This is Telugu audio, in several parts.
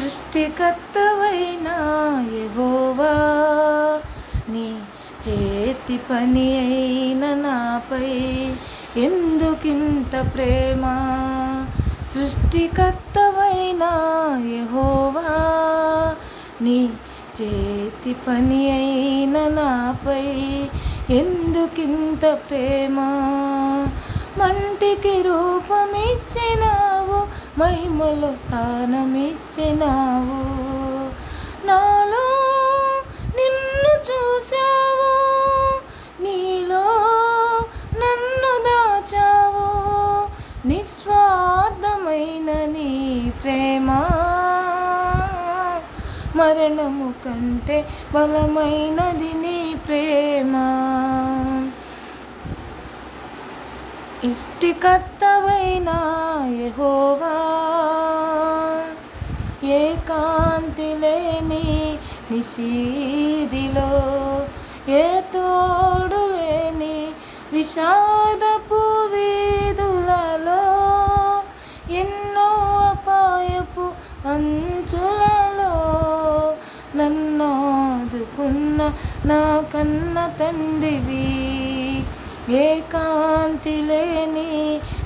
సృష్టికర్తవైన యెహోవా, నీ చేతి పని అయిన నాపై ఎందుకింత ప్రేమ? సృష్టికర్తవైన యెహోవా, నీ చేతి పని అయిన నాపై ఎందుకింత ప్రేమ? మంటికి రూపమిచ్చినావు, మహిమలో స్థానమిచ్చినావు. నాలో నిన్ను చూశావు, నీలో నన్ను దాచావు. నిస్వార్థమైన నీ ప్రేమ మరణము కంటే బలమైనది నీ ప్రేమ. సృష్టికర్తవైన యెహోవా, ఏకాంతి లేని నిశీదిలో, ఏ తోడు లేని విషాదపు వీధులలో, ఎన్నో అపాయపు అంచులలో నన్నాదుకున్న నా కన్న తండ్రివి. ఏకాంతి లేని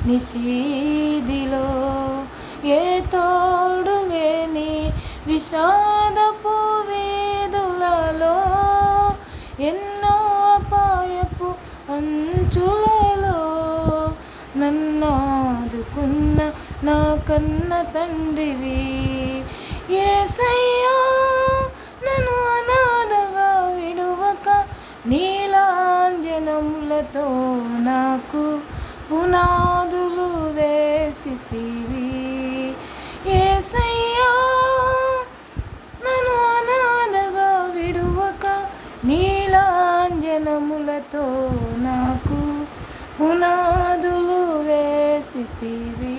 నిశీదిలో, ఏ తోడు లేని విషాదపు వీధులలో, ఎన్నో అపాయపు అంచులలో నన్నాదుకున్న నా కన్న తండ్రివి. యేసయ్యా, నన్ను అనాథగా విడువక నీలాంజనములతో నాకు పునాదులు వేసితివి. యేసయ్యా, నన్ను అనాథగా విడువక నీలాంజనములతో నాకు పునాదులు వేసితివి.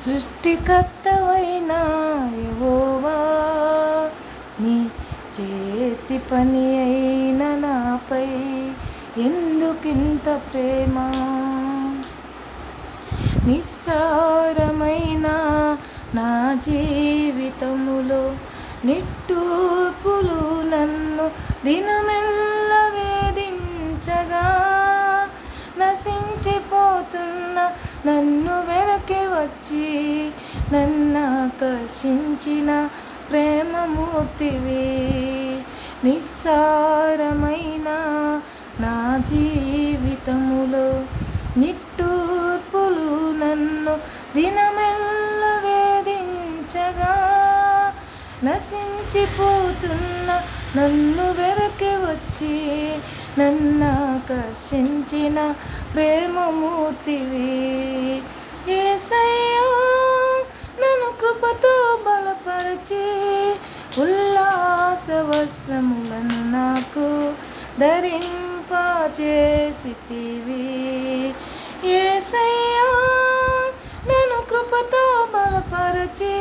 సృష్టికర్తవైన యెహోవా, నీ చేతి పని అయిన నాపై ఎందుకింత ప్రేమ? నిస్సారమైన నా జీవితములో నిట్టూర్పులు నన్ను దినమెల్ల వేధించగా, నశించిపోతున్న నన్ను వెనక్కి వచ్చి నన్నాకర్షించిన ప్రేమమూర్తివి. నిస్సారమైన నా జీవితములో నిట్టూర్పులు నన్ను దినమెల్ల వేధించగా, నశించిపోతున్న నన్ను వెనక్కి వచ్చి నన్నాకర్షించిన ప్రేమమూర్తివి. యేసయ్యా, నన్ను కృపతో బలపరచి ఉల్లాస వస్త్రములను నాకు ధరింపచేసితివి. యేసయ్యా, నన్ను కృపతో బలపరచి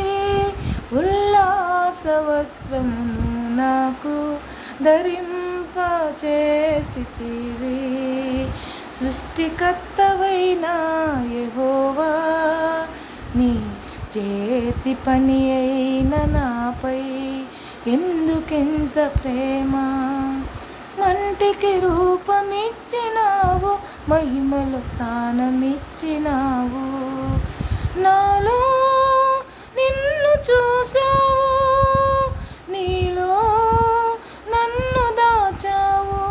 ఉల్లాస వస్త్రమును నాకు ధరింపచేసితివి. సృష్టికర్తవైన యెహోవా, నీ చేతి పని అయిన నాపై ఎందుకింత ప్రేమ? మంటికి రూపమిచ్చినావు, మహిమలో స్థానమిచ్చినావు. నాలో నిన్ను చూశావు, నీలో నన్ను దాచావు.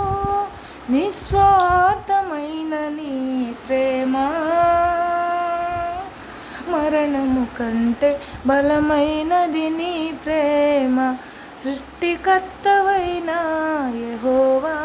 నిస్వార్థమైన నీ ప్రేమ మరణము కంటే బలమైనది నీ ప్రేమ. సృష్టికర్తవైన యెహోవా,